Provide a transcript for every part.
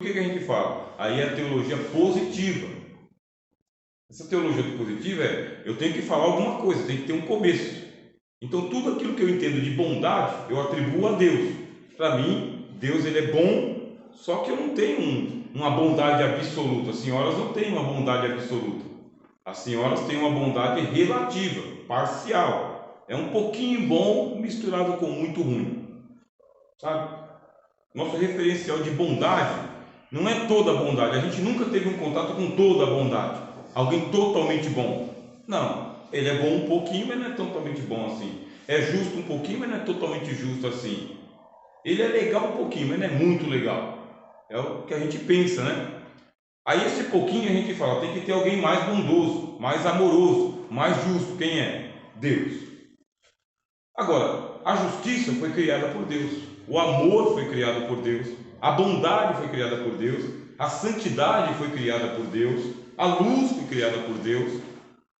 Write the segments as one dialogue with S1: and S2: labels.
S1: O que a gente fala? Aí é a teologia positiva. Essa teologia positiva eu tenho que falar alguma coisa, tem que ter um começo. Então tudo aquilo que eu entendo de bondade, eu atribuo a Deus. Para mim, Deus ele é bom, só que eu não tenho uma bondade absoluta. As senhoras não têm uma bondade absoluta. As senhoras têm uma bondade relativa, parcial. É um pouquinho bom misturado com muito ruim. Sabe? Nosso referencial de bondade não é toda a bondade. A gente nunca teve um contato com toda a bondade. Alguém totalmente bom. Não. Ele é bom um pouquinho, mas não é totalmente bom assim. É justo um pouquinho, mas não é totalmente justo assim. Ele é legal um pouquinho, mas não é muito legal. É o que a gente pensa, né? Aí esse pouquinho a gente fala, tem que ter alguém mais bondoso, mais amoroso, mais justo. Quem é? Deus. Agora, a justiça foi criada por Deus, o amor foi criado por Deus, a bondade foi criada por Deus, a santidade foi criada por Deus, a luz foi criada por Deus,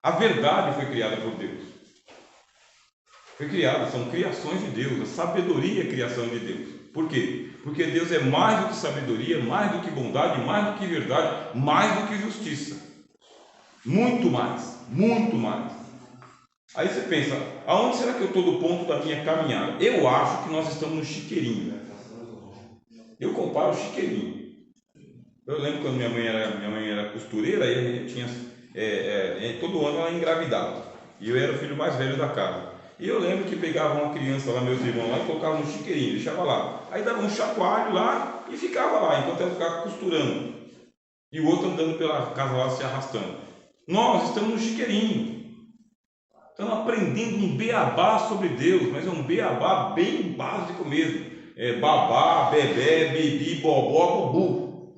S1: a verdade foi criada por Deus. Foi criada, são criações de Deus, a sabedoria é criação de Deus. Por quê? Porque Deus é mais do que sabedoria, mais do que bondade, mais do que verdade, mais do que justiça. Muito mais, muito mais. Aí você pensa, aonde será que eu estou do ponto da minha caminhada? Eu acho que nós estamos no chiqueirinho. Eu comparo o chiqueirinho. Eu lembro quando minha mãe era costureira e a gente tinha, todo ano ela engravidava. E eu era o filho mais velho da casa. E eu lembro que pegava uma criança lá, meus irmãos lá, e colocava no chiqueirinho, deixava lá. Aí dava um chacoalho lá e ficava lá, enquanto ela ficava costurando. E o outro andando pela casa lá se arrastando. Nós estamos no chiqueirinho. Estamos aprendendo um beabá sobre Deus, mas é um beabá bem básico mesmo. É babá, bebê, bebi, bobó, bubu.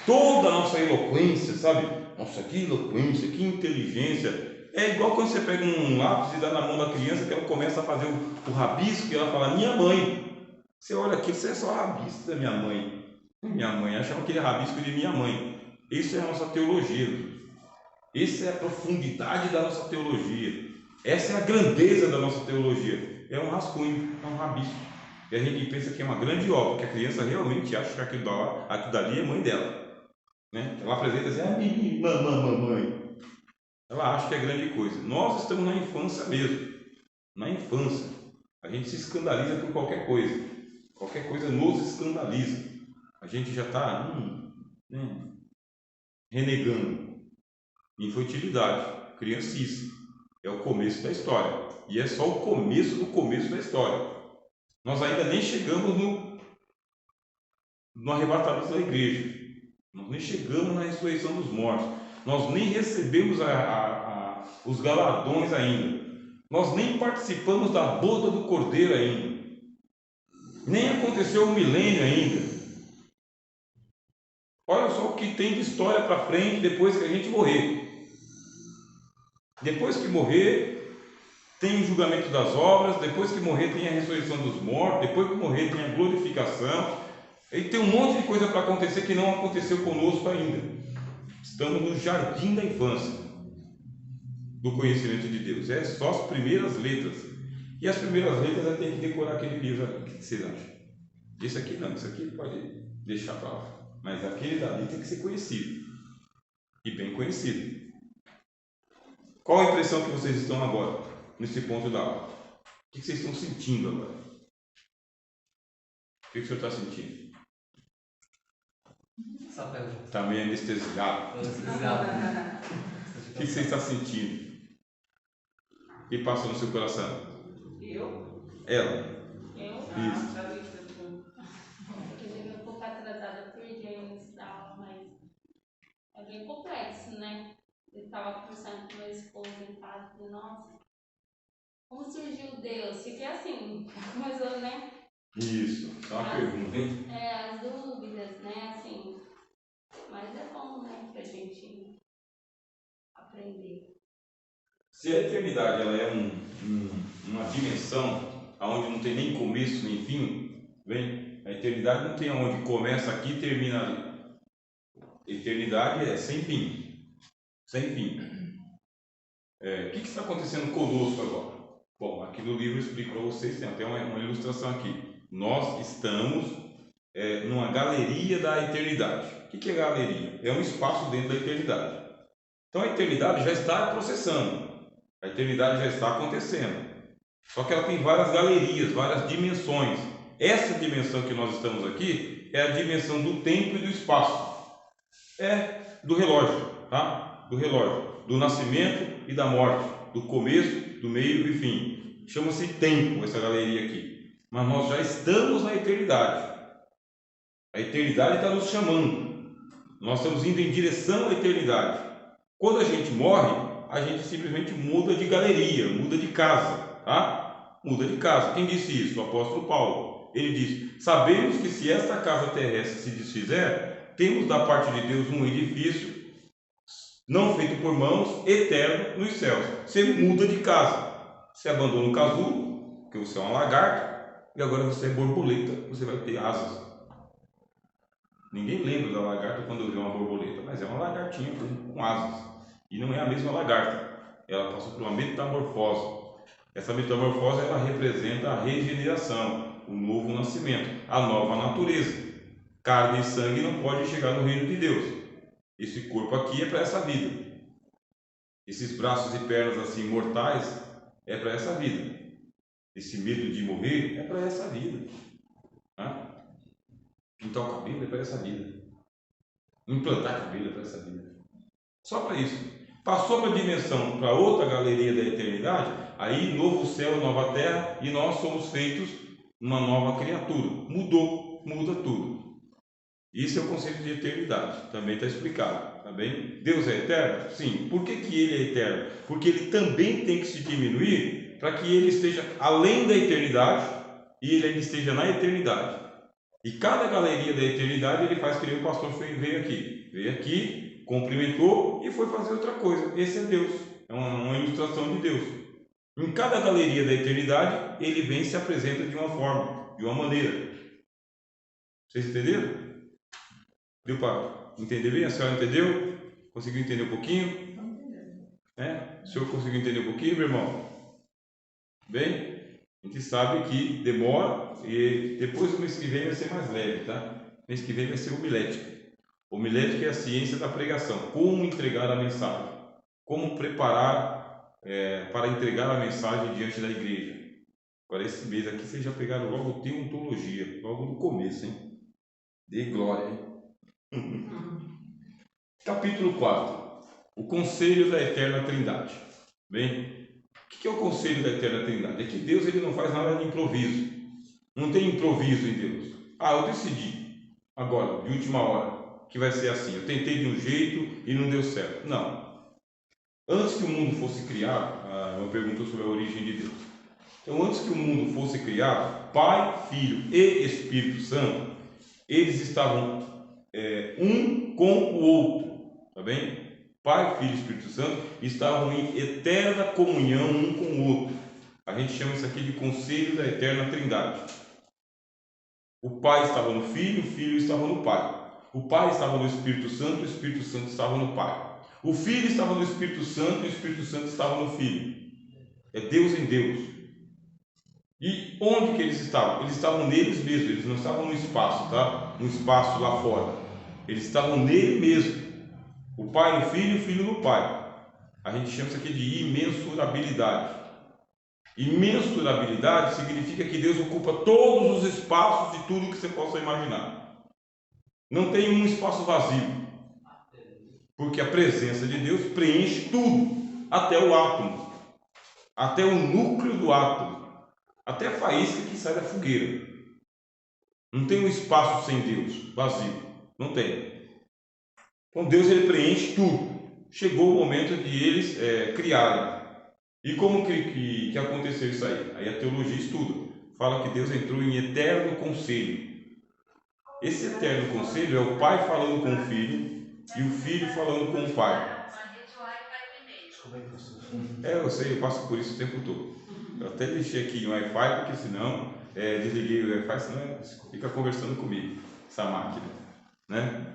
S1: Toda a nossa eloquência, sabe? Nossa, que eloquência, que inteligência. É igual quando você pega um lápis e dá na mão da criança que ela começa a fazer o rabisco e ela fala, minha mãe. Você olha aqui, isso é só rabisco da minha mãe. Minha mãe, achava que ele é rabisco de minha mãe. Isso é a nossa teologia. Essa é a profundidade da nossa teologia. Essa é a grandeza da nossa teologia. É um rascunho, é um rabisco. E a gente pensa que é uma grande obra, que a criança realmente acha que aquilo dali é mãe dela. Né? Ela apresenta assim, mamãe. Ela acha que é grande coisa. Nós estamos na infância mesmo. Na infância. A gente se escandaliza por qualquer coisa. Qualquer coisa nos escandaliza. A gente já está renegando. Infantilidade, criancice. É o começo da história. E é só o começo do começo da história. Nós ainda nem chegamos no arrebatamento da igreja. Nós nem chegamos na ressurreição dos mortos. Nós nem recebemos os galardões ainda. Nós nem participamos da boda do Cordeiro ainda. Nem aconteceu o milênio ainda. Olha só o que tem de história para frente depois que a gente morrer. Depois que morrer, tem o julgamento das obras, depois que morrer tem a ressurreição dos mortos, depois que morrer tem a glorificação, e tem um monte de coisa para acontecer que não aconteceu conosco ainda. Estamos no jardim da infância do conhecimento de Deus, é só as primeiras letras, e as primeiras letras eu tenho que decorar aquele livro. O que vocês acham? Esse aqui não, esse aqui pode deixar para lá, mas aquele dali tem que ser conhecido, e bem conhecido. Qual a impressão que vocês estão agora, nesse ponto da aula? O que vocês estão sentindo agora? O que o senhor está sentindo? Está meio anestesiado. O que você está sentindo? O que passa no seu coração?
S2: Eu?
S1: Ela?
S2: Eu?
S1: Isso.
S2: Eu cheguei um pouco atrasada por James e tal, mas é bem complexo, né? Eu estava conversando com meu esposo em casa e nossa, como surgiu Deus? Fiquei assim, começou, né?
S1: Isso, só uma pergunta, hein?
S2: As dúvidas, né? Assim, mas é bom, né? Pra gente aprender.
S1: Se a eternidade ela é uma dimensão onde não tem nem começo nem fim, bem, a eternidade não tem onde começa aqui e termina ali. Eternidade é sem fim. Sem fim. O que está acontecendo conosco agora? Bom, aqui no livro eu explico para vocês, tem até uma ilustração aqui. Nós estamos numa galeria da eternidade. O que é galeria? É um espaço dentro da eternidade. Então a eternidade já está processando, a eternidade já está acontecendo. Só que ela tem várias galerias, várias dimensões. Essa dimensão que nós estamos aqui é a dimensão do tempo e do espaço. É do relógio, tá? Do relógio, do nascimento e da morte, do começo, do meio e fim. Chama-se tempo essa galeria aqui. Mas nós já estamos na eternidade. A eternidade está nos chamando. Nós estamos indo em direção à eternidade. Quando a gente morre, a gente simplesmente muda de galeria, muda de casa, tá? Muda de casa. Quem disse isso? O apóstolo Paulo. Ele diz: sabemos que se esta casa terrestre se desfizer, temos da parte de Deus um edifício não feito por mãos, eterno nos céus. Você muda de casa. Você abandona o casulo, porque você é uma lagarta, e agora você é borboleta, você vai ter asas. Ninguém lembra da lagarta quando vê uma borboleta, mas é uma lagartinha com asas. E não é a mesma lagarta. Ela passou por uma metamorfose. Essa metamorfose ela representa a regeneração, o novo nascimento, a nova natureza. Carne e sangue não pode chegar no reino de Deus. Esse corpo aqui é para essa vida. Esses braços e pernas assim mortais é para essa vida. Esse medo de morrer é para essa vida. Tá? Pintar o cabelo é para essa vida. Implantar cabelo é para essa vida. Só para isso. Passou para a dimensão, para outra galeria da eternidade, aí novo céu, nova terra, e nós somos feitos uma nova criatura. Mudou, muda tudo. Isso é o conceito de eternidade, também está explicado, tá bem? Deus é eterno? Sim. Por que ele é eterno? Porque ele também tem que se diminuir para que ele esteja além da eternidade e ele ainda esteja na eternidade. E cada galeria da eternidade ele faz que nem o pastor veio aqui, cumprimentou e foi fazer outra coisa. Esse é Deus, é uma ilustração de Deus. Em cada galeria da eternidade ele vem e se apresenta de uma forma, de uma maneira. Vocês entenderam? Deu para entender bem? A senhora entendeu? Conseguiu entender um pouquinho? O senhor conseguiu entender um pouquinho, meu irmão? Bem? A gente sabe que demora e depois do mês que vem vai ser mais leve, tá? Mês que vem vai ser homilética. Homilética é a ciência da pregação. Como entregar a mensagem. Como preparar para entregar a mensagem diante da igreja. Agora esse mês aqui vocês já pegaram logo teontologia, logo no começo, hein? Dê glória, hein? Capítulo 4. O Conselho da Eterna Trindade. Bem, o que é o Conselho da Eterna Trindade? É que Deus ele não faz nada de improviso. Não tem improviso em Deus. Eu decidi, agora, de última hora, que vai ser assim. Eu tentei de um jeito e não deu certo. Não. Antes que o mundo fosse criado, uma pergunta sobre a origem de Deus. Então, antes que o mundo fosse criado, Pai, Filho e Espírito Santo, eles estavam um com o outro. Tá bem? Pai, Filho e Espírito Santo estavam em eterna comunhão um com o outro. A gente chama isso aqui de Conselho da Eterna Trindade. O Pai estava no Filho, o Filho estava no Pai. O Pai estava no Espírito Santo, o Espírito Santo estava no Pai. O Filho estava no Espírito Santo e o Espírito Santo estava no Filho. É Deus em Deus. E onde que eles estavam? Eles estavam neles mesmos, eles não estavam no espaço, tá? No espaço lá fora. Eles estavam nele mesmo. O Pai no Filho e o Filho no Pai. A gente chama isso aqui de imensurabilidade. Imensurabilidade significa que Deus ocupa todos os espaços de tudo que você possa imaginar. Não tem um espaço vazio. Porque a presença de Deus preenche tudo, até o átomo, até o núcleo do átomo, até a faísca que sai da fogueira. Não tem um espaço sem Deus, vazio. Não tem. Então Deus ele preenche tudo. Chegou o momento de eles criarem. E como que aconteceu isso aí? Aí a teologia estuda. Fala que Deus entrou em eterno conselho. Esse eterno conselho é o Pai falando com o Filho e o Filho falando com o Pai. Eu sei, eu passo por isso o tempo todo. Eu até deixei aqui o Wi-Fi, porque senão desliguei o Wi-Fi, senão fica conversando comigo, essa máquina, né?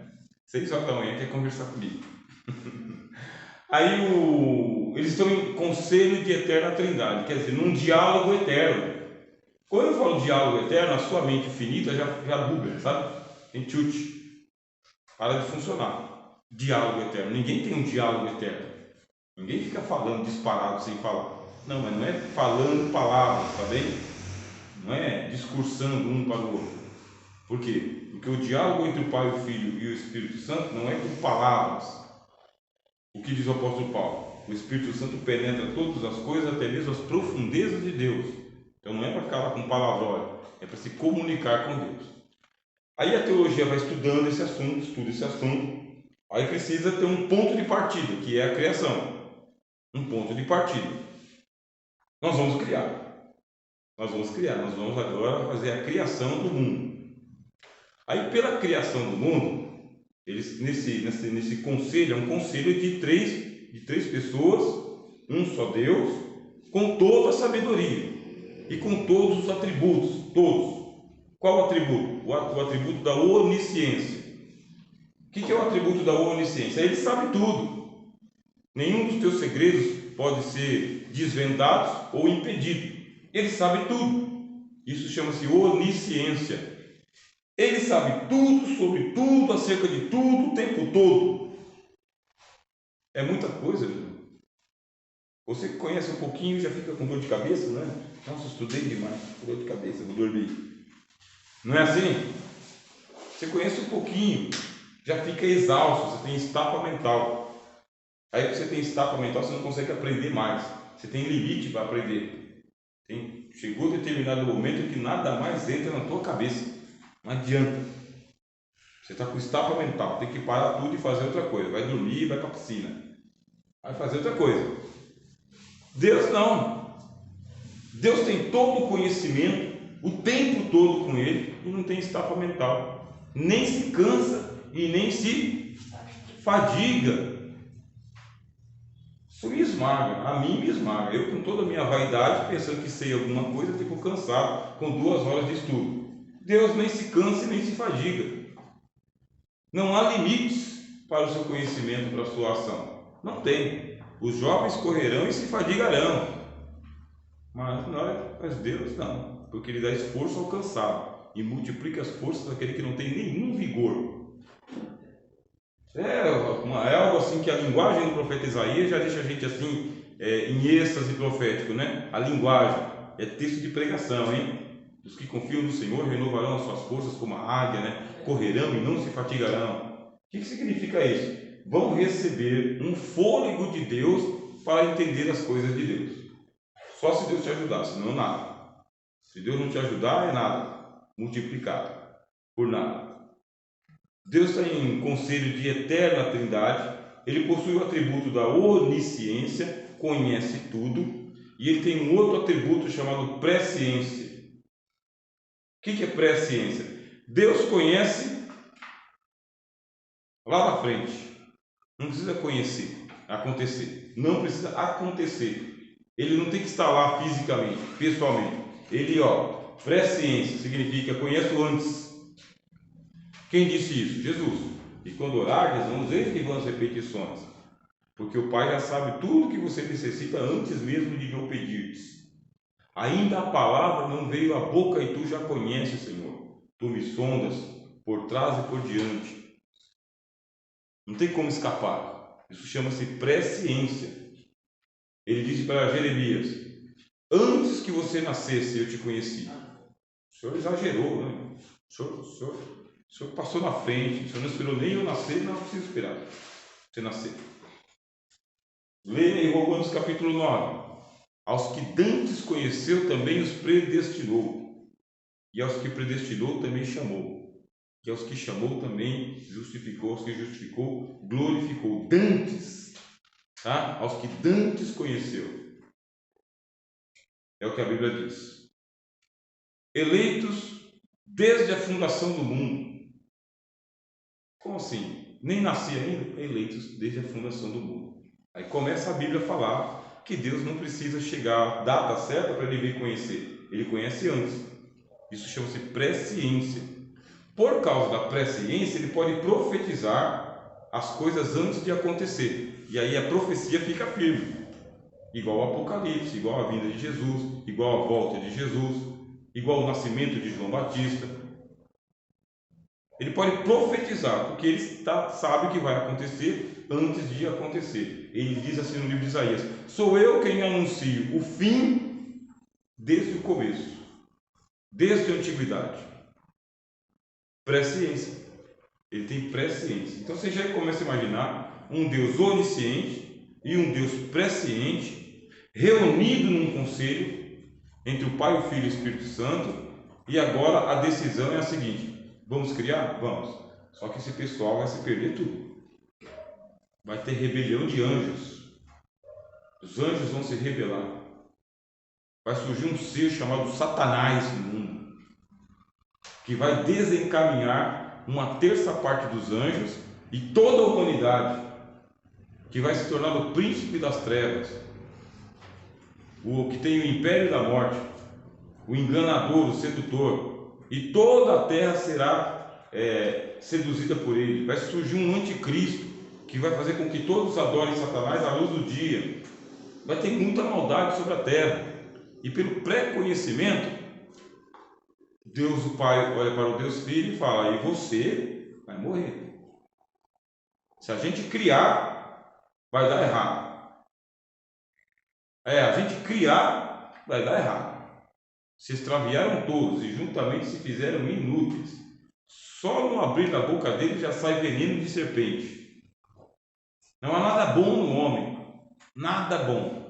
S1: 6 horas da manhã quer conversar comigo. Aí eles estão em conselho de eterna trindade, quer dizer, num diálogo eterno. Quando eu falo diálogo eterno, a sua mente finita já buga, sabe? Tem chute. Para de funcionar. Diálogo eterno. Ninguém tem um diálogo eterno. Ninguém fica falando disparado sem falar. Não, mas não é falando palavras, tá bem? Não é discursando um para o outro. Por quê? Porque o diálogo entre o Pai, o Filho e o Espírito Santo não é com palavras. O que diz o apóstolo Paulo? O Espírito Santo penetra todas as coisas, até mesmo as profundezas de Deus. Então não é para ficar lá com palavrório, é para se comunicar com Deus. Aí a teologia vai estudando esse assunto, estuda esse assunto. Aí precisa ter um ponto de partida, que é a criação. Um ponto de partida. Nós vamos criar. Nós vamos agora fazer a criação do mundo. Aí pela criação do mundo, eles, nesse conselho, é um conselho de três pessoas, um só Deus, com toda a sabedoria e com todos os atributos, todos. Qual o atributo? O atributo da onisciência. O que é o atributo da onisciência? Ele sabe tudo. Nenhum dos teus segredos pode ser desvendados ou impedido. Ele sabe tudo. Isso chama-se onisciência. Ele sabe tudo, sobre tudo, acerca de tudo, o tempo todo. É muita coisa, viu? Você que conhece um pouquinho já fica com dor de cabeça, né? Nossa, estudei demais, com dor de cabeça, vou dormir. Não é assim? Você conhece um pouquinho, já fica exausto, você tem estafa mental. Aí você tem estafa mental, você não consegue aprender mais. Você tem limite para aprender. Chegou determinado momento que nada mais entra na tua cabeça. Não adianta. Você está com estafa mental, tem que parar tudo e fazer outra coisa. Vai dormir, vai para a piscina. Vai fazer outra coisa. Deus não. Deus tem todo o conhecimento, o tempo todo com Ele, e não tem estafa mental. Nem se cansa e nem se fadiga. Isso me esmaga, a mim me esmaga. Eu, com toda a minha vaidade, pensando que sei alguma coisa, fico cansado com 2 horas de estudo. Deus nem se cansa e nem se fadiga. Não há limites para o seu conhecimento, para a sua ação. Não tem. Os jovens correrão e se fadigarão. Mas Deus não, porque Ele dá esforço ao cansado e multiplica as forças daquele que não tem nenhum vigor. É algo assim que a linguagem do profeta Isaías já deixa a gente assim, em êxtase profético, né? A linguagem é texto de pregação, hein? Os que confiam no Senhor renovarão as suas forças como a águia, né? Correrão e não se fatigarão. O que significa isso? Vão receber um fôlego de Deus para entender as coisas de Deus. Só se Deus te ajudar, senão nada. Se Deus não te ajudar, é nada. Multiplicado por nada. Deus está em conselho de eterna trindade. Ele possui o atributo da onisciência, conhece tudo. E ele tem um outro atributo chamado presciência. O que é presciência? Deus conhece lá na frente. Não precisa acontecer. Não precisa acontecer. Ele não tem que estar lá fisicamente, pessoalmente. Ele, presciência significa conheço antes. Quem disse isso? Jesus. E quando orardes, não useis de vãs repetições, porque o Pai já sabe tudo que você necessita antes mesmo de me pedir. Ainda a palavra não veio à boca e tu já conheces, Senhor. Tu me sondas por trás e por diante. Não tem como escapar. Isso chama-se presciência. Ele disse para Jeremias: antes que você nascesse eu te conheci. O Senhor exagerou, né? O Senhor passou na frente. O Senhor não esperou nem eu nascer, não precisa esperar você nascer. Leia em Romanos capítulo 9. Aos que dantes conheceu também os predestinou, e aos que predestinou também chamou, e aos que chamou também justificou, aos que justificou glorificou. Dantes, tá? Aos que dantes conheceu, é o que a Bíblia diz. Eleitos desde a fundação do mundo. Como assim? Nem nasci ainda? Eleitos desde a fundação do mundo. Aí começa a Bíblia a falar que Deus não precisa chegar à data certa para ele vir conhecer. Ele conhece antes. Isso chama-se presciência. Por causa da presciência, ele pode profetizar as coisas antes de acontecer. E aí a profecia fica firme. Igual ao Apocalipse, igual à vinda de Jesus, igual à volta de Jesus, igual o nascimento de João Batista. Ele pode profetizar, porque ele sabe o que vai acontecer antes de acontecer. Ele diz assim no livro de Isaías: sou eu quem anuncio o fim desde o começo, desde a antiguidade. Presciência. Ele tem presciência. Então você já começa a imaginar um Deus onisciente e um Deus presciente reunido num conselho entre o Pai, o Filho e o Espírito Santo. E agora a decisão é a seguinte: vamos criar? Vamos. Só que esse pessoal vai se perder tudo. Vai ter rebelião de anjos. Os anjos vão se rebelar. Vai surgir um ser chamado Satanás no mundo, que vai desencaminhar uma terça parte dos anjos e toda a humanidade, que vai se tornar o príncipe das trevas, o que tem o império da morte, o enganador, o sedutor, e toda a terra será seduzida por ele. Vai surgir um anticristo que vai fazer com que todos adorem Satanás à luz do dia. Vai ter muita maldade sobre a terra, e pelo pré-conhecimento, Deus o Pai olha para o Deus Filho e fala: e você vai morrer. Se a gente criar, vai dar errado. A gente criar, vai dar errado. Se extraviaram todos e juntamente se fizeram inúteis. Só no abrir da boca dele já sai veneno de serpente. Não há nada bom no homem, nada bom.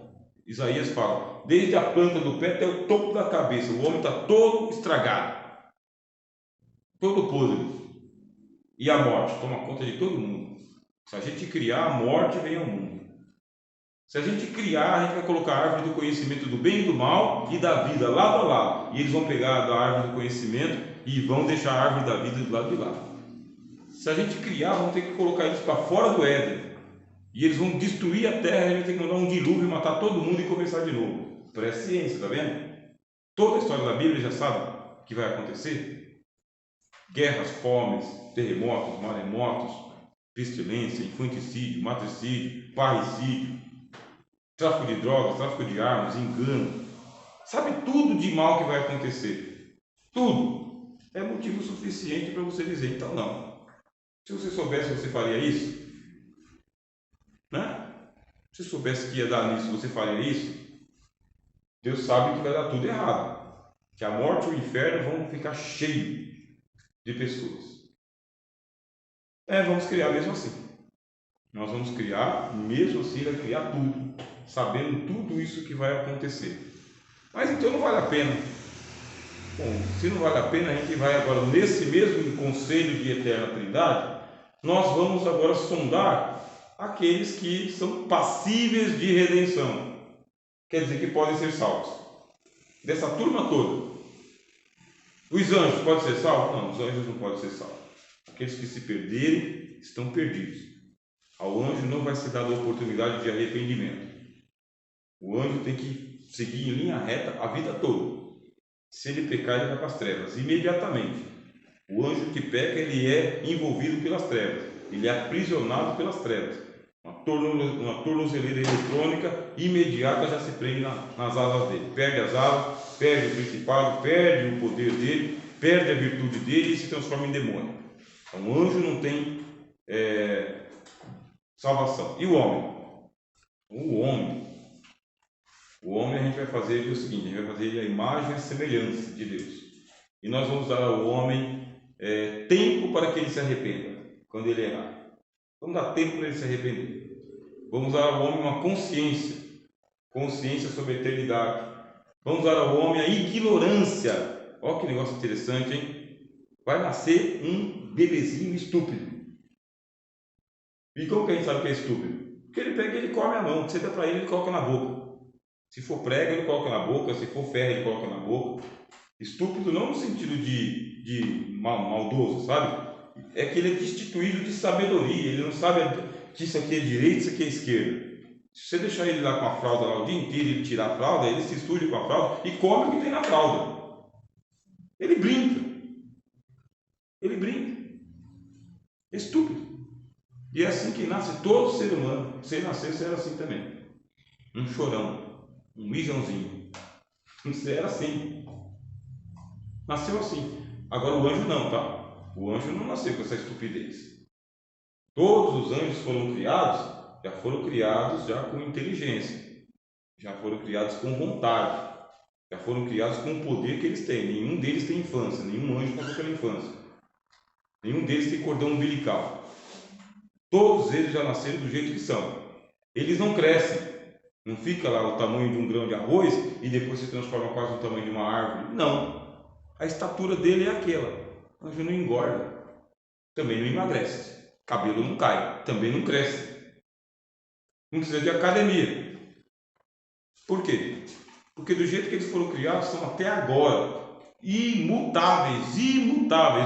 S1: Isaías fala: desde a planta do pé até o topo da cabeça, o homem está todo estragado, todo podre. E a morte toma conta de todo mundo. Se a gente criar, a morte vem ao mundo. Se a gente criar, a gente vai colocar a árvore do conhecimento do bem e do mal e da vida lado a lado. E eles vão pegar da árvore do conhecimento e vão deixar a árvore da vida do lado de lá. Se a gente criar, vamos ter que colocar eles para fora do Éden. E eles vão destruir a terra, a gente vai ter que mandar um dilúvio, matar todo mundo e começar de novo. Presciência, está vendo? Toda a história da Bíblia já sabe o que vai acontecer. Guerras, fomes, terremotos, maremotos, pestilência, infanticídio, matricídio, parricídio, tráfico de drogas, tráfico de armas, engano. Sabe tudo de mal que vai acontecer. Tudo. É motivo suficiente para você dizer: então não. Se você soubesse, você faria isso? Né? Se soubesse que ia dar nisso, você faria isso? Deus sabe que vai dar tudo errado. Que a morte e o inferno vão ficar cheios de pessoas. Vamos criar mesmo assim. Nós vamos criar, mesmo assim, vai criar tudo, sabendo tudo isso que vai acontecer. Mas então não vale a pena. Bom, se não vale a pena, a gente vai agora, nesse mesmo conselho de eterna trindade, nós vamos agora sondar aqueles que são passíveis de redenção. Quer dizer, que podem ser salvos. Dessa turma toda. Os anjos podem ser salvos? Não, os anjos não podem ser salvos. Aqueles que se perderem estão perdidos. Ao anjo não vai ser dada a oportunidade de arrependimento. O anjo tem que seguir em linha reta a vida toda. Se ele pecar, ele vai para as trevas imediatamente. O anjo que peca, ele é envolvido pelas trevas. Ele é aprisionado pelas trevas. Uma tornozeleira eletrônica imediata já se prende nas asas dele. Perde as asas, perde o principado, perde o poder dele, perde a virtude dele e se transforma em demônio. Então, o anjo não tem salvação. E o homem? O homem a gente vai fazer ele o seguinte: a gente vai fazer ele a imagem e a semelhança de Deus. E nós vamos dar ao homem tempo para que ele se arrependa quando ele errar. Vamos dar tempo para ele se arrepender. Vamos dar ao homem uma consciência sobre a eternidade. Vamos dar ao homem a ignorância. Olha que negócio interessante, hein? Vai nascer um bebezinho estúpido. E como que a gente sabe que é estúpido? Porque ele pega e ele come a mão. Você dá para ele, ele coloca na boca. Se for prego, ele coloca na boca. Se for ferro, ele coloca na boca. Estúpido não no sentido de maldoso, sabe? É que ele é destituído de sabedoria. Ele não sabe que isso aqui é direita, isso aqui é esquerda. Se você deixar ele lá com a fralda lá o dia inteiro e ele tirar a fralda, ele se suja com a fralda e come o que tem na fralda. Ele brinca. É estúpido. E é assim que nasce todo ser humano. Se ele nascer, você era assim também. Um chorão, um mijãozinho. Você era assim. Nasceu assim. Agora o anjo não, tá? O anjo não nasceu com essa estupidez. Todos os anjos foram criados já com inteligência, já foram criados com vontade, já foram criados com o poder que eles têm. Nenhum deles tem infância, nenhum anjo passou pela infância, nenhum deles tem cordão umbilical. Todos eles já nasceram do jeito que são. Eles não crescem, não fica lá o tamanho de um grão de arroz e depois se transforma quase no tamanho de uma árvore. Não, a estatura dele é aquela. O anjo não engorda, também não emagrece, cabelo não cai, também não cresce, não precisa de academia. Por quê? Porque do jeito que eles foram criados são até agora imutáveis,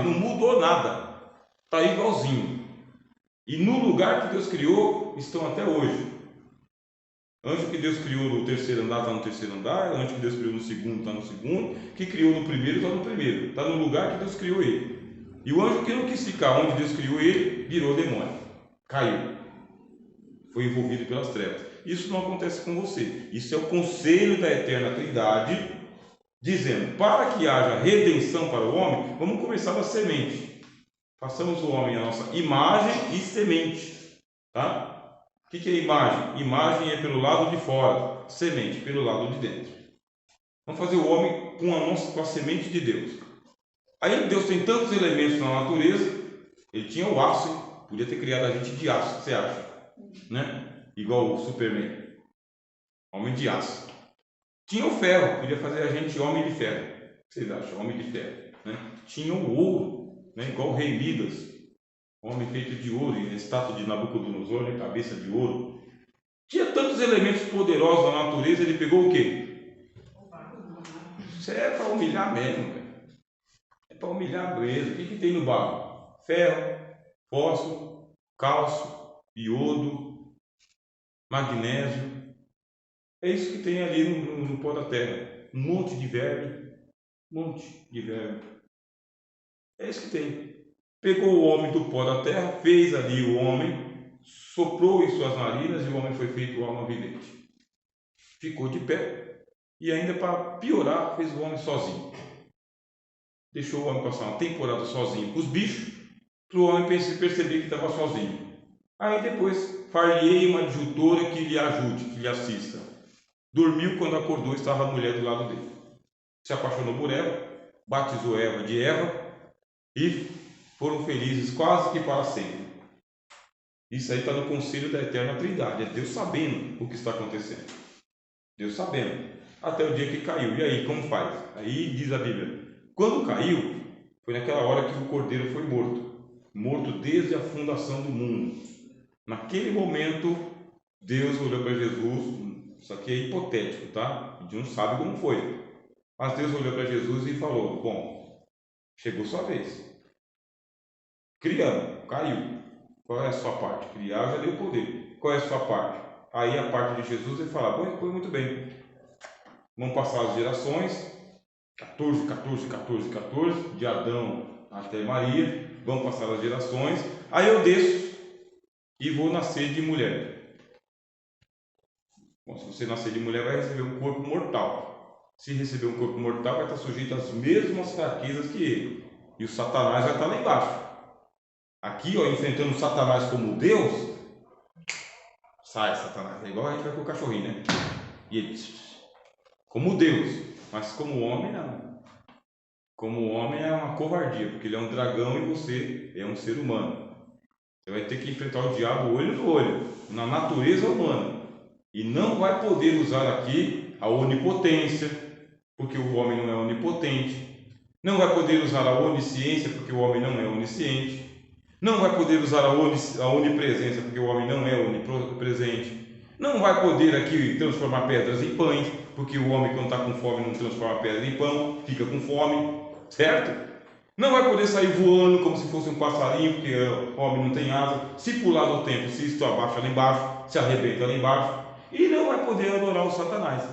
S1: não mudou nada, está igualzinho. E no lugar que Deus criou estão até hoje. Anjo que Deus criou no terceiro andar está no terceiro andar, anjo que Deus criou no segundo está no segundo, que criou no primeiro está no primeiro, está no lugar que Deus criou ele. E o anjo que não quis ficar onde Deus criou ele, virou demônio, caiu, foi envolvido pelas trevas. Isso não acontece com você. Isso é o conselho da eterna Trindade, dizendo: para que haja redenção para o homem, vamos começar da semente. Façamos o homem a nossa imagem e semente, tá? O que é imagem? Imagem é pelo lado de fora, semente pelo lado de dentro. Vamos fazer o homem com a semente de Deus. Aí Deus tem tantos elementos na natureza, ele tinha o aço, hein? Podia ter criado a gente de aço, o que você acha? Né? Igual o Superman, homem de aço. Tinha o ferro, podia fazer a gente homem de ferro, o que vocês acham? Homem de ferro, né? Tinha o ouro, né? Igual o rei Midas, homem feito de ouro, e a estátua de Nabucodonosor, né? Cabeça de ouro. Tinha tantos elementos poderosos na natureza, ele pegou o quê? Isso é para humilhar mesmo, velho. É para humilhar mesmo. O que tem no barro? Ferro, fósforo, cálcio, iodo, magnésio. É isso que tem ali no pó da terra. Um monte de verme. É isso que tem. Pegou o homem do pó da terra, fez ali o homem, soprou em suas narinas e o homem foi feito alma vivente. Ficou de pé e ainda para piorar fez o homem sozinho. Deixou o homem passar uma temporada sozinho com os bichos, para o homem perceber que estava sozinho. Aí depois far-lhe-ei uma adjutora que lhe ajude, que lhe assista. Dormiu, quando acordou estava a mulher do lado dele. Se apaixonou por Eva, batizou Eva de Eva e foram felizes quase que para sempre. Isso aí está no conselho da eterna Trindade. É Deus sabendo o que está acontecendo. Deus sabendo. Até o dia que caiu. E aí, como faz? Aí diz a Bíblia: quando caiu, foi naquela hora que o cordeiro foi morto. Morto desde a fundação do mundo. Naquele momento, Deus olhou para Jesus. Isso aqui é hipotético, tá? A gente não sabe como foi. Mas Deus olhou para Jesus e falou: bom, chegou sua vez. Criando, caiu. Qual é a sua parte? Criar, já deu poder. Qual é a sua parte? Aí a parte de Jesus ele fala: bom, foi muito bem. Vamos passar as gerações, 14, de Adão até Maria. Vamos passar as gerações. Aí eu desço e vou nascer de mulher. Bom, se você nascer de mulher, vai receber um corpo mortal. Se receber um corpo mortal, vai estar sujeito às mesmas fraquezas que ele. E o Satanás vai estar lá embaixo. Aqui, ó, enfrentando o Satanás como Deus. Sai, Satanás. É igual a gente vai com o cachorrinho, né? E ele, como Deus. Mas como homem, não. Como homem é uma covardia, porque ele é um dragão e você é um ser humano. Você vai ter que enfrentar o diabo olho no olho, na natureza humana. E não vai poder usar aqui a onipotência, porque o homem não é onipotente. Não vai poder usar a onisciência, porque o homem não é onisciente. Não vai poder usar a onipresença, porque o homem não é onipresente. Não vai poder aqui transformar pedras em pães, porque o homem, quando está com fome, não transforma pedra em pão, fica com fome, certo? Não vai poder sair voando como se fosse um passarinho, porque o homem não tem asa. Se pular no tempo, se isto abaixa lá embaixo, se arrebenta lá embaixo. E não vai poder adorar o Satanás.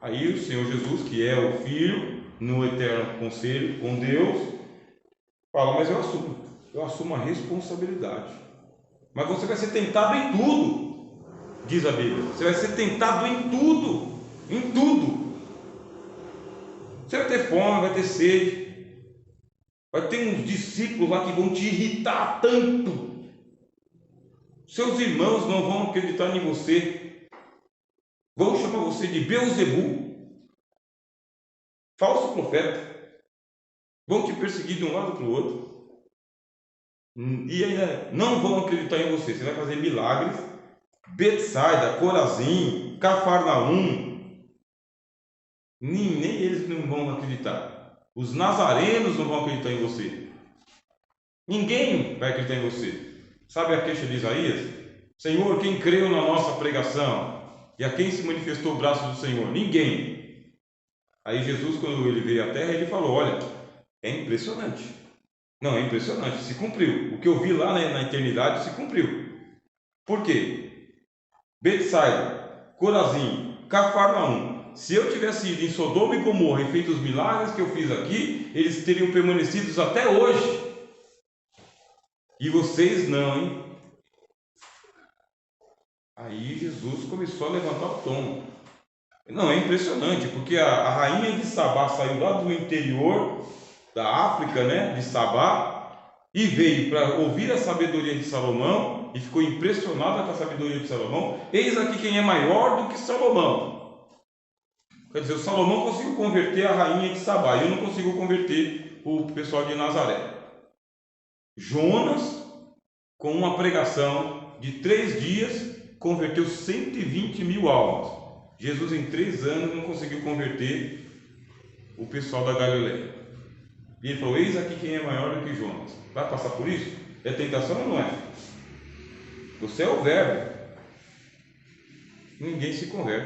S1: Aí o Senhor Jesus, que é o Filho, no eterno conselho com Deus, fala: mas eu assumo a responsabilidade. Mas você vai ser tentado em tudo, diz a Bíblia. Você vai ser tentado em tudo, Você vai ter fome, vai ter sede, vai ter uns discípulos lá que vão te irritar tanto. Seus irmãos não vão acreditar em você, vão chamar você de Beelzebul, falso profeta, vão te perseguir de um lado para o outro, e ainda não vão acreditar em você. Você vai fazer milagres, Betsaida, Corazim, Cafarnaum, nem eles não vão acreditar. Os nazarenos não vão acreditar em você. Ninguém vai acreditar em você. Sabe a queixa de Isaías? Senhor, quem creu na nossa pregação? E a quem se manifestou o braço do Senhor? Ninguém. Aí Jesus, quando ele veio à terra, ele falou: olha, é impressionante. Não, é impressionante, se cumpriu. O que eu vi lá na eternidade se cumpriu. Por quê? Betsaida, Corazim, Cafarnaum. Se eu tivesse ido em Sodoma e Gomorra e feito os milagres que eu fiz aqui, eles teriam permanecido até hoje. E vocês não, hein? Aí Jesus começou a levantar o tom. Não, é impressionante, porque a rainha de Sabá saiu lá do interior da África, né, de Sabá, e veio para ouvir a sabedoria de Salomão, e ficou impressionada com a sabedoria de Salomão. Eis aqui quem é maior do que Salomão. Quer dizer, o Salomão conseguiu converter a rainha de Sabá, eu não consigo converter o pessoal de Nazaré. Jonas, com uma pregação de 3 dias, converteu 120.000 almas. Jesus, em 3 anos, não conseguiu converter o pessoal da Galileia. E ele falou: eis aqui quem é maior do que Jonas. Vai passar por isso? É tentação ou não é? Você é o verbo. Ninguém se converte.